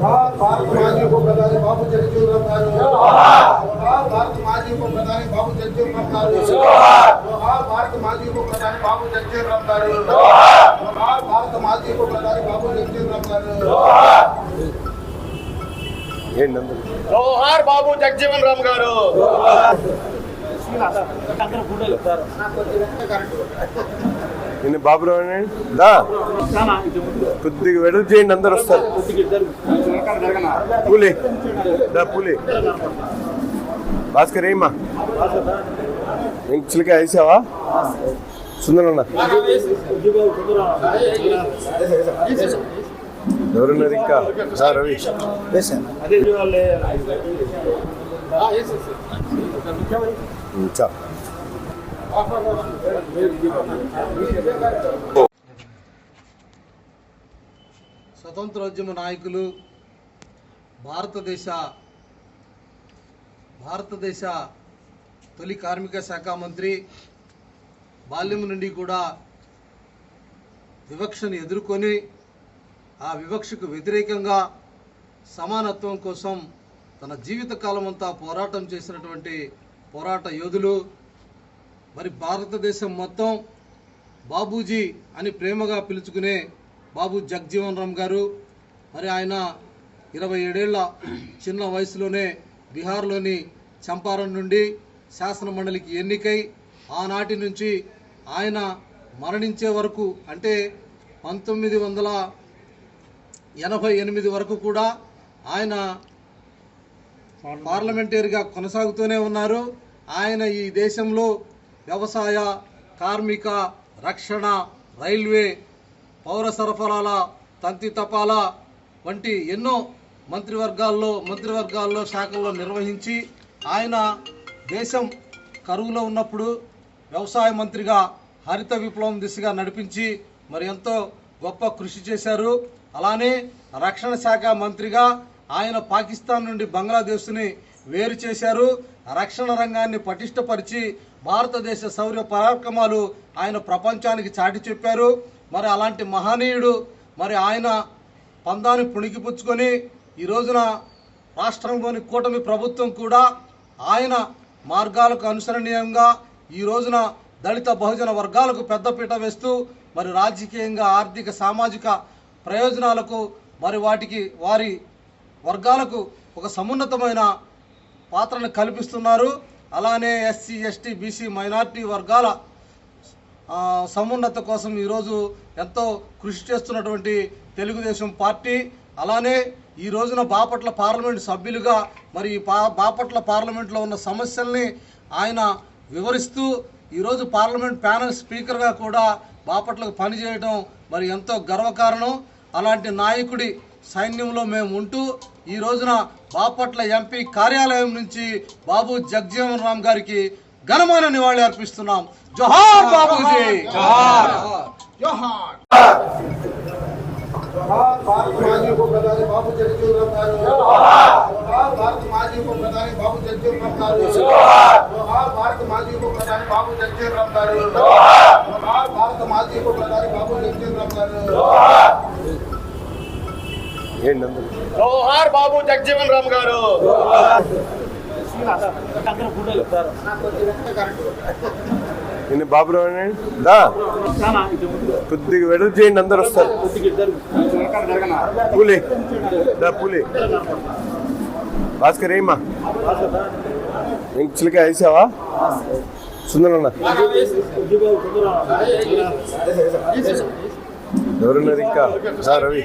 భారత మాజీ ఉప ప్రధాని బాబు జగజీవన్ రామ్ గారు. భారత మాజీ ఉప ప్రధాని బాబు జగజీవన్ రామ్ గారు. భారత మాజీ ఉప ప్రధాని బాబు జగజీవన్ రామ్ గారు. భారత మాజీ ఉప ప్రధాని బాబు జగజీవన్ రామ్ గారు. జోహార్ బాబు జగజీవన్ రామ్ గారు. నేను బాబురావు దా కొద్దిగా వెడల్ చేయండి, అందరు వస్తారు. పూలే దా పూలే భాస్కర్ ఏమా చిలిక వేసావా సుందరన్న? ఎవరున్నారు ఇంకా? రవి స్వతంత్రోద్యమ నాయకులు, భారతదేశ తొలి కార్మిక శాఖ మంత్రి, బాల్యం నుండి కూడా వివక్షను ఎదుర్కొని ఆ వివక్షకు వ్యతిరేకంగా సమానత్వం కోసం తన జీవితకాలం అంతా పోరాటం చేసినటువంటి పోరాట యోధులు. మరి భారతదేశం మొత్తం బాబూజీ అని ప్రేమగా పిలుచుకునే బాబు జగజీవన్ రామ్ గారు. మరి ఆయన 27 ఏళ్ల చిన్న వయసులోనే బీహార్లోని చంపారణ్ నుండి శాసన మండలికి ఎన్నికై ఆనాటి నుంచి ఆయన మరణించే వరకు అంటే 1988 వరకు కూడా ఆయన పార్లమెంటరీగా కొనసాగుతూనే ఉన్నారు. ఆయన ఈ దేశంలో వ్యవసాయ, కార్మిక, రక్షణ, రైల్వే, పౌర సరఫరాల, తంతి తపాలా వంటి ఎన్నో మంత్రివర్గాల్లో శాఖల్లో నిర్వహించి ఆయన దేశం కరువులో ఉన్నప్పుడు వ్యవసాయ మంత్రిగా హరిత విప్లవం దిశగా నడిపించి మరి ఎంతో గొప్ప కృషి చేశారు. అలానే రక్షణ శాఖ మంత్రిగా ఆయన పాకిస్తాన్ నుండి బంగ్లాదేశ్ని వేరు చేశారు. రక్షణ రంగాన్ని పటిష్టపరిచి భారతదేశ శౌర్య పరాక్రమాలు ఆయన ప్రపంచానికి చాటి చెప్పారు. మరి అలాంటి మహనీయుడు మరి ఆయన పందాన్ని పుణికిపుచ్చుకొని ఈ రోజున రాష్ట్రంలోని కూటమి ప్రభుత్వం కూడా ఆయన మార్గాలకు అనుసరణీయంగా ఈ రోజున దళిత బహుజన వర్గాలకు పెద్దపీట వేస్తూ మరి రాజకీయంగా, ఆర్థిక, సామాజిక ప్రయోజనాలకు మరి వారి వర్గాలకు ఒక సమున్నతమైన పాత్రను కల్పిస్తున్నారు. అలానే ఎస్సీ, ఎస్టీ, బీసీ, మైనార్టీ వర్గాల సమున్నత కోసం ఈరోజు ఎంతో కృషి చేస్తున్నటువంటి తెలుగుదేశం పార్టీ. అలానే ఈ రోజున బాపట్ల పార్లమెంట్ సభ్యులుగా మరి బాపట్ల పార్లమెంట్లో ఉన్న సమస్యల్ని ఆయన వివరిస్తూ ఈరోజు పార్లమెంట్ ప్యానెల్ స్పీకర్గా కూడా బాపట్లకు పనిచేయడం మరి ఎంతో గర్వకారణం. అలాంటి నాయకుడి సైన్యంలో మేము ఉంటూ ఈ రోజున బాపట్ల ఎంపీ కార్యాలయం నుంచి బాబు జగజీవన్ రామ్ గారికి ఘనమైన నివాళి అర్పిస్తున్నాం. జోహార్ బాబూజీ. భారత మాజీ ఉప ప్రధాని బాబు జగజీవన్ రామ్ గారు. భారత మాజీ ఉప ప్రధాని బాబు జగజీవన్ రామ్ గారు. భారత మాజీ ఉప ప్రధాని బాబు జగజీవన్ రామ్ గారు. భారత మాజీ ఉప ప్రధాని బాబు జగజీవన్ రామ్ గారు. జోహార్ బాబు జగజీవన్ రామ్ గారు. నేను బాబురావు దా కొద్దిగా వెడల్ చేయండి, అందరు వస్తారు. పూలే దా పూలే భాస్కర్ ఏమా చిలిక వేసావా సుందరన్న? ఎవరున్నారు ఇంకా? రవి